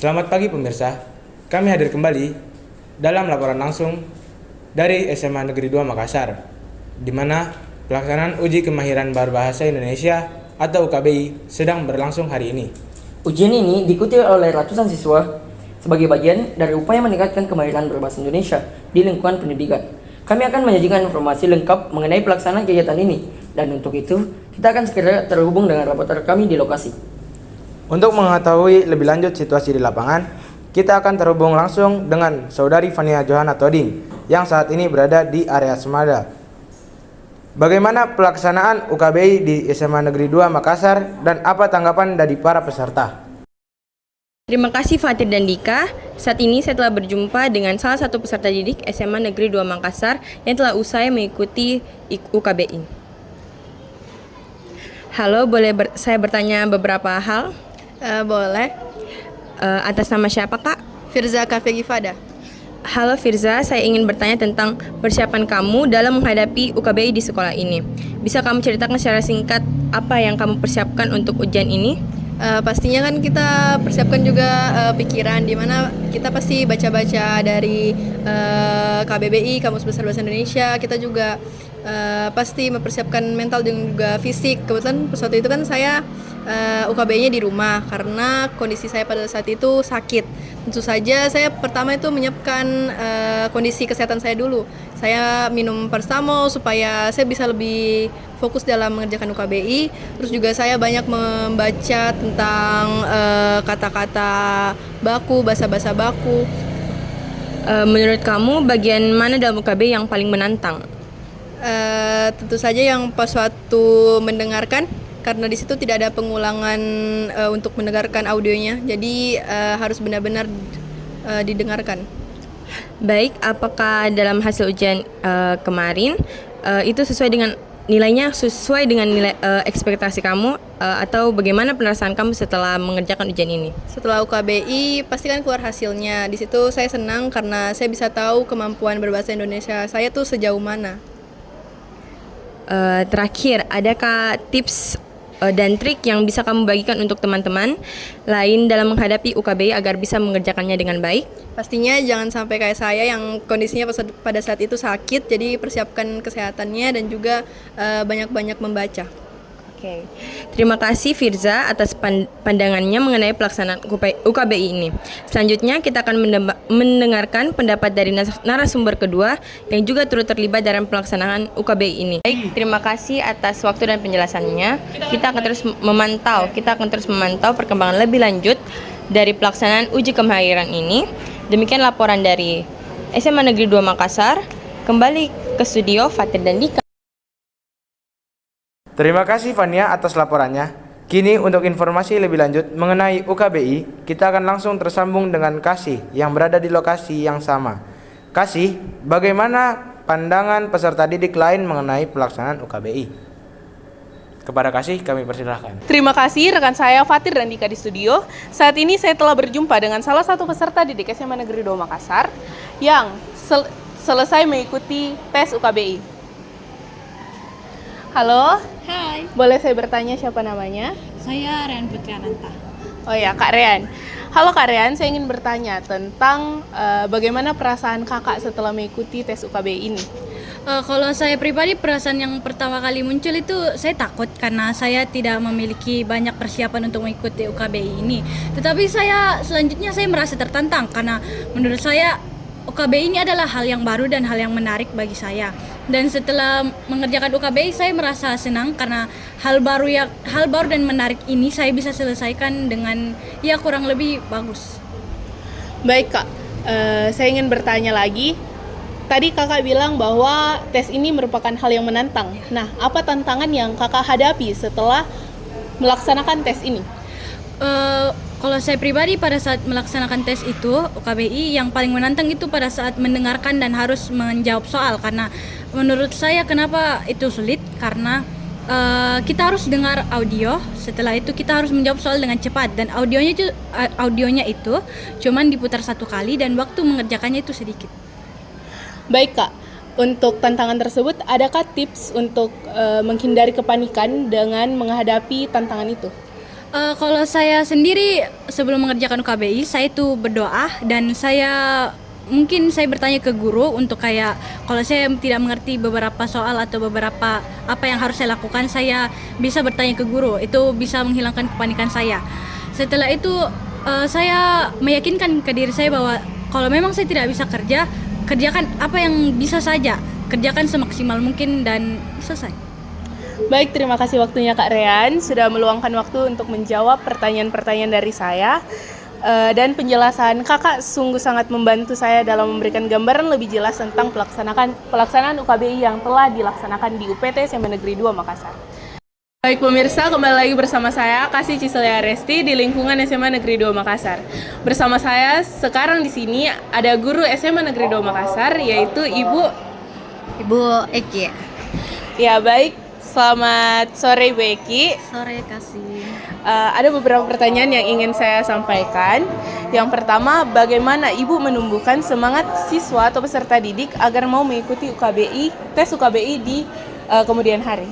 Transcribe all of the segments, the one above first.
Selamat pagi pemirsa, kami hadir kembali dalam laporan langsung dari SMA Negeri 2 Makassar, di mana pelaksanaan uji kemahiran berbahasa Indonesia atau UKBI sedang berlangsung hari ini. Ujian ini diikuti oleh ratusan siswa sebagai bagian dari upaya meningkatkan kemahiran berbahasa Indonesia di lingkungan pendidikan. Kami akan menyajikan informasi lengkap mengenai pelaksanaan kegiatan ini, dan untuk itu kita akan segera terhubung dengan reporter kami di lokasi. Untuk mengetahui lebih lanjut situasi di lapangan, kita akan terhubung langsung dengan Saudari Fania Johanna Toding yang saat ini berada di area Semada. Bagaimana pelaksanaan UKBI di SMA Negeri 2 Makassar dan apa tanggapan dari para peserta? Terima kasih Fatir dan Dika. Saat ini saya telah berjumpa dengan salah satu peserta didik SMA Negeri 2 Makassar yang telah usai mengikuti UKBI. Halo, boleh saya bertanya beberapa hal? Boleh. Atas nama siapa, Kak? Firza Cafe Gifada. Halo Firza, saya ingin bertanya tentang persiapan kamu dalam menghadapi UKBI di sekolah ini. Bisa kamu ceritakan secara singkat apa yang kamu persiapkan untuk ujian ini? Pastinya kan kita persiapkan juga pikiran, di mana kita pasti baca-baca dari KBBI, Kamus Besar Bahasa Indonesia. Kita juga pasti mempersiapkan mental dan juga fisik. Kebetulan waktu itu kan saya UKBI-nya di rumah karena kondisi saya pada saat itu sakit. Tentu saja saya pertama itu menyiapkan kondisi kesehatan saya dulu. Saya minum paracetamol supaya saya bisa lebih fokus dalam mengerjakan UKBI. Terus juga saya banyak membaca tentang kata-kata baku, bahasa-bahasa baku. Menurut kamu bagian mana dalam UKBI yang paling menantang? Tentu saja yang pas waktu mendengarkan, karena di situ tidak ada pengulangan untuk mendengarkan audionya, jadi harus benar-benar didengarkan. Baik, apakah dalam hasil ujian kemarin itu sesuai dengan nilainya sesuai dengan nilai ekspektasi kamu atau bagaimana perasaan kamu setelah mengerjakan ujian ini? Setelah UKBI pasti kan keluar hasilnya. Di situ saya senang karena saya bisa tahu kemampuan berbahasa Indonesia saya tuh sejauh mana. Terakhir, adakah tips dan trik yang bisa kamu bagikan untuk teman-teman lain dalam menghadapi UKBI agar bisa mengerjakannya dengan baik? Pastinya jangan sampai kayak saya yang kondisinya pada saat itu sakit, jadi persiapkan kesehatannya dan juga banyak-banyak membaca. Oke. Terima kasih Firza atas pandangannya mengenai pelaksanaan UKBI ini. Selanjutnya kita akan mendengarkan pendapat dari narasumber kedua yang juga turut terlibat dalam pelaksanaan UKBI ini. Baik, terima kasih atas waktu dan penjelasannya. Kita akan terus memantau perkembangan lebih lanjut dari pelaksanaan uji kemahiran ini. Demikian laporan dari SMA Negeri 2 Makassar. Kembali ke studio Fatir dan Dika. Terima kasih Fania atas laporannya. Kini untuk informasi lebih lanjut mengenai UKBI, kita akan langsung tersambung dengan Kasih yang berada di lokasi yang sama. Kasih, bagaimana pandangan peserta didik lain mengenai pelaksanaan UKBI? Kepada Kasih kami persilahkan. Terima kasih rekan saya Fatir dan Dika di studio. Saat ini saya telah berjumpa dengan salah satu peserta didik SMA Negeri 2 Makassar yang selesai mengikuti tes UKBI. Halo. Hai, Boleh saya bertanya siapa namanya? saya Rian Putri Ananta. Oh ya, Kak Rian. Halo Kak Rian, saya ingin bertanya tentang bagaimana perasaan kakak setelah mengikuti tes UKBI ini. Kalau saya pribadi, perasaan yang pertama kali muncul itu saya takut karena saya tidak memiliki banyak persiapan untuk mengikuti UKBI ini. Tetapi selanjutnya saya merasa tertantang karena menurut saya UKBI ini adalah hal yang baru dan hal yang menarik bagi saya. Dan setelah mengerjakan UKBI, saya merasa senang karena hal baru dan menarik ini saya bisa selesaikan dengan kurang lebih bagus. Baik Kak, saya ingin bertanya lagi. Tadi kakak bilang bahwa tes ini merupakan hal yang menantang. Nah, apa tantangan yang kakak hadapi setelah melaksanakan tes ini? Kalau saya pribadi pada saat melaksanakan tes itu UKBI, yang paling menantang itu pada saat mendengarkan dan harus menjawab soal, karena menurut saya kenapa itu sulit karena kita harus dengar audio, setelah itu kita harus menjawab soal dengan cepat dan audionya itu cuman diputar satu kali dan waktu mengerjakannya itu sedikit. Baik Kak, untuk tantangan tersebut adakah tips untuk menghindari kepanikan dengan menghadapi tantangan itu? Kalau saya sendiri sebelum mengerjakan UKBI, saya itu berdoa dan mungkin saya bertanya ke guru untuk kayak kalau saya tidak mengerti beberapa soal atau beberapa apa yang harus saya lakukan, saya bisa bertanya ke guru. Itu bisa menghilangkan kepanikan saya. Setelah itu saya meyakinkan ke diri saya bahwa kalau memang saya tidak bisa kerja, kerjakan apa yang bisa saja, kerjakan semaksimal mungkin dan selesai. Baik, terima kasih waktunya Kak Rean sudah meluangkan waktu untuk menjawab pertanyaan-pertanyaan dari saya. Dan penjelasan Kakak sungguh sangat membantu saya dalam memberikan gambaran lebih jelas tentang pelaksanaan UKBI yang telah dilaksanakan di UPT SMA Negeri 2 Makassar. Baik pemirsa, kembali lagi bersama saya Kasih Ciselia Resti di lingkungan SMA Negeri 2 Makassar. Bersama saya sekarang di sini ada guru SMA Negeri 2 Makassar yaitu Ibu Eki. Ya, baik. Selamat sore Bu Eki. Sore Kasih. Ada beberapa pertanyaan yang ingin saya sampaikan. Yang pertama, bagaimana Ibu menumbuhkan semangat siswa atau peserta didik agar mau mengikuti tes UKBI di kemudian hari?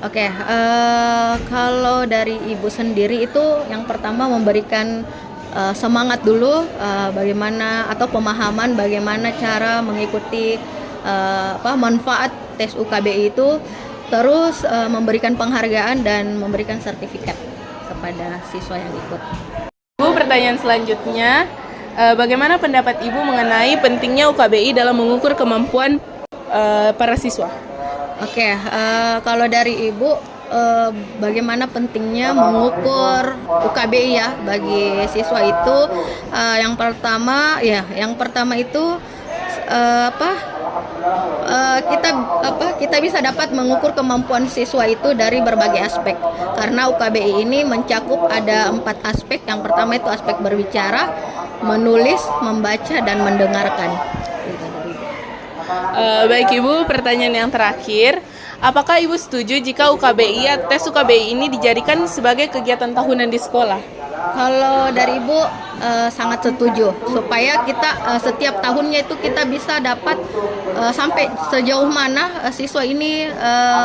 Oke, kalau dari Ibu sendiri itu yang pertama memberikan semangat dulu, bagaimana atau pemahaman bagaimana cara mengikuti manfaat tes UKBI itu, terus memberikan penghargaan dan memberikan sertifikat kepada siswa yang ikut. Bu, pertanyaan selanjutnya, bagaimana pendapat Ibu mengenai pentingnya UKBI dalam mengukur kemampuan para siswa? Oke, kalau dari Ibu, bagaimana pentingnya mengukur UKBI ya bagi siswa itu? Yang pertama itu kita bisa dapat mengukur kemampuan siswa itu dari berbagai aspek, karena UKBI ini mencakup ada 4 aspek. Yang pertama itu aspek berbicara, menulis, membaca, dan mendengarkan. Baik Ibu, pertanyaan yang terakhir, apakah Ibu setuju jika UKBI atau tes UKBI ini dijadikan sebagai kegiatan tahunan di sekolah? Kalau dari Ibu sangat setuju, supaya kita setiap tahunnya itu kita bisa dapat sampai sejauh mana siswa ini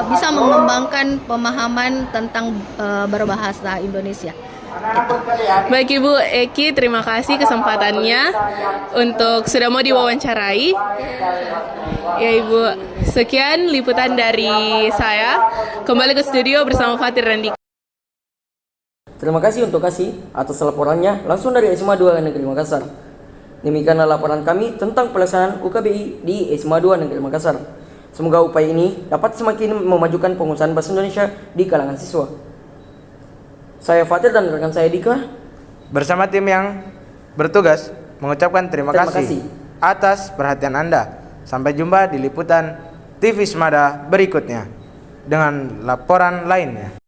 bisa mengembangkan pemahaman tentang berbahasa Indonesia. Baik Ibu Eki, terima kasih kesempatannya untuk sudah mau diwawancarai. Ya Ibu, sekian liputan dari saya. Kembali ke studio bersama Fatir dan Dika. Terima kasih untuk Kasih atas laporannya langsung dari SMA 2 Negeri Makassar. Demikianlah laporan kami tentang pelaksanaan UKBI di SMA 2 Negeri Makassar. Semoga upaya ini dapat semakin memajukan pengusahaan bahasa Indonesia di kalangan siswa. Saya Fatir dan rekan saya Dika bersama tim yang bertugas mengucapkan terima kasih atas perhatian Anda. Sampai jumpa di liputan TV Semada berikutnya dengan laporan lainnya.